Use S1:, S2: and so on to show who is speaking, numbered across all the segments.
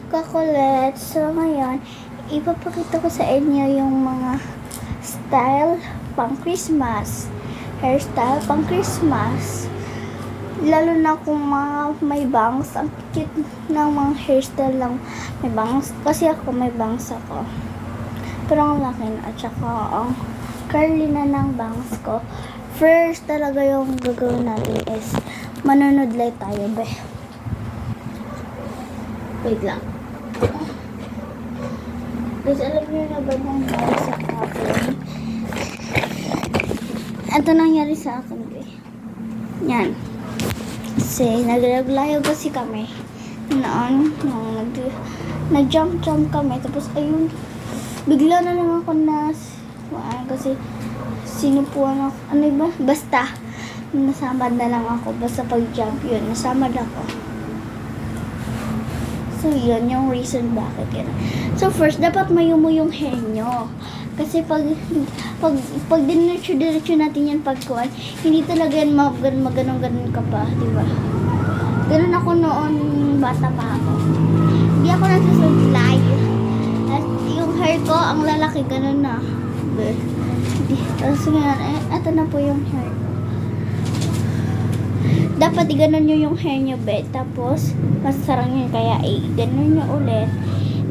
S1: kakulit. So, ngayon, ipapakita ko sa inyo yung mga style pang Christmas. Hairstyle pang Christmas. Lalo na kung mga may bangs. Ang cute ng mga hairstyle lang may bangs. Kasi ako may bangs ako. Pero ang laki na. At saka ang curly na ng bangs ko. First talaga yung gagawin natin is manunudlay tayo, be. Wait lang. Guys, alam niyo na ba nangyari sa akin? Ito nangyari sa akin, be. Yan. Kasi naglayo kasi kami. Noon, nag-jump kami. Tapos ayun, bigla na lang ako kasi sinupuan ako. Ano ba? Basta, nasamad na lang ako. Basta pag-jump yun, nasamad ako. So, yun yung reason bakit yun. So, first, dapat mayumo yung hair nyo. Kasi pag diretso natin yan pagkuhan, hindi talaga yan maganon-ganon ka pa, di ba? Ganon ako noon, bata pa ako. Hindi ako nasusuglay. At yung hair ko, ang lalaki, ganon na. Tapos ngayon, eto na po yung hair ko. Dapat iganon nyo yung hair nyo, be. Tapos, masarang yun. Kaya, iganon nyo ulit.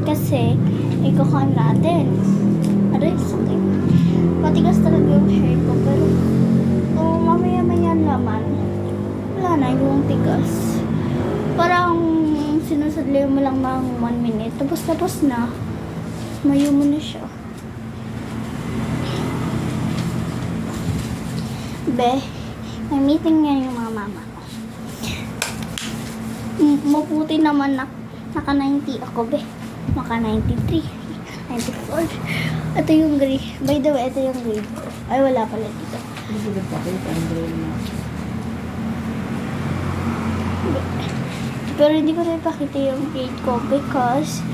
S1: Kasi, ikukuhan natin. Aray, sakit. Patigas talaga yung hair ko. Pero, kung mamaya-maya naman, wala na yung tigas. Parang, sinusadlay mo lang ng 1 minute. Tapos na. Mayo mo na siya. Be, may meeting nga yung mga mama ko. Maputi naman naka 90 ako, be. Naka 93, 94. Ito yung grade. By the way, ito yung grade ko. Ay, wala pala dito. Pero hindi ko rin pakita yung grade ko because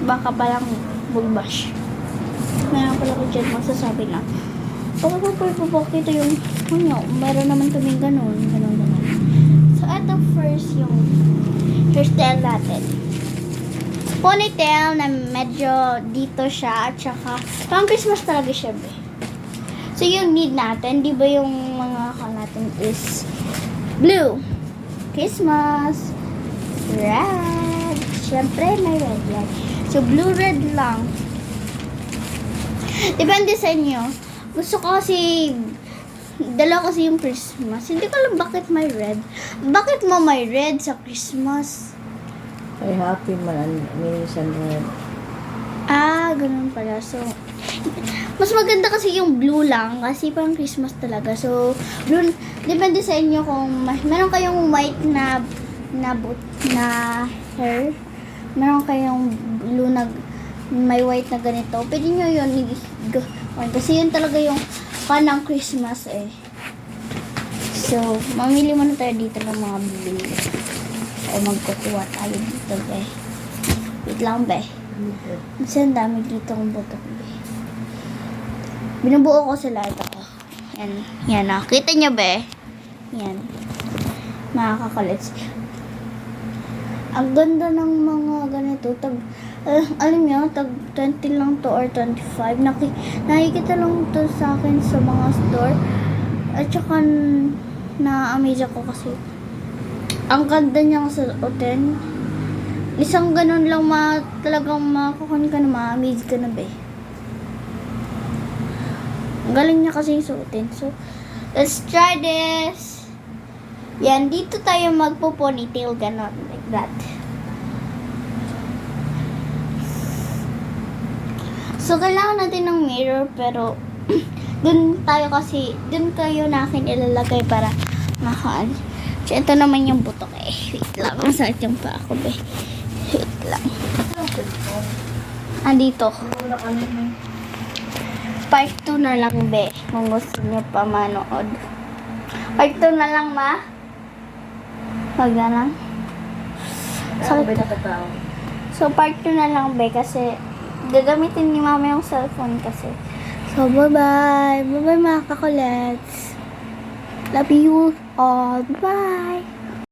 S1: baka palang bulbash. Meron pala ko dyan masasabi na. Pag papakita yung meron naman kaming ganun. So, ito first yung hairstyle natin. Ponytail na medyo dito siya at saka pang Christmas talaga siya, be. So, yung need natin, di ba yung mga natin is blue, Christmas, red. Siyempre, may red yan. So, blue, red lang. Depende sa inyo. Gusto ko kasi dalawa kasi yung Christmas. Hindi ko alam bakit may red. Bakit mo may red sa Christmas?
S2: Ay, happy man. Minsan red.
S1: Ah, ganun pala. So, mas maganda kasi yung blue lang. Kasi pang Christmas talaga. So, blue, depende sa inyo kung meron kayong white na hair. Meron kayong blue na may white na ganito. Pwede nyo yun kasi yun talaga yung panang Christmas eh. So, mamili muna tayo dito ng mga bibili. O magkukuha tayo dito, be. Wait lang, be. Kasi ang dami dito ang butok, be. Binubuo ko sila. Ito ko. Yan na. Kita nyo, be? Yan. Makakakalits. Ang ganda ng mga ganito. Alam nyo, tag 20 lang to or 25. Nakikita lang to sa akin sa mga store. At saka, na-amaze ako kasi ang ganda niya sa oten. Isang ganun lang talagang makakuha ka na ma-amaze ka na, be. Ang galing niya kasi yung suotin. So, let's try this. Yan, dito tayo magpo-ponytail ganon, like that. So, kailangan natin ng mirror, pero dun kayo na akin ilalagay para makaan. So, ito naman yung butok eh. Wait lang, masakit yung pa ako, be. Wait lang. Dito. Part 2 na lang, be. Kung gusto niyo pa manood. Part 2 na lang, ma. Wag na lang. So, part 2 na lang, be, kasi gagamitin ni mama yung cellphone kasi. So, bye-bye. Bye-bye, mga kakulets. Love you all. Bye.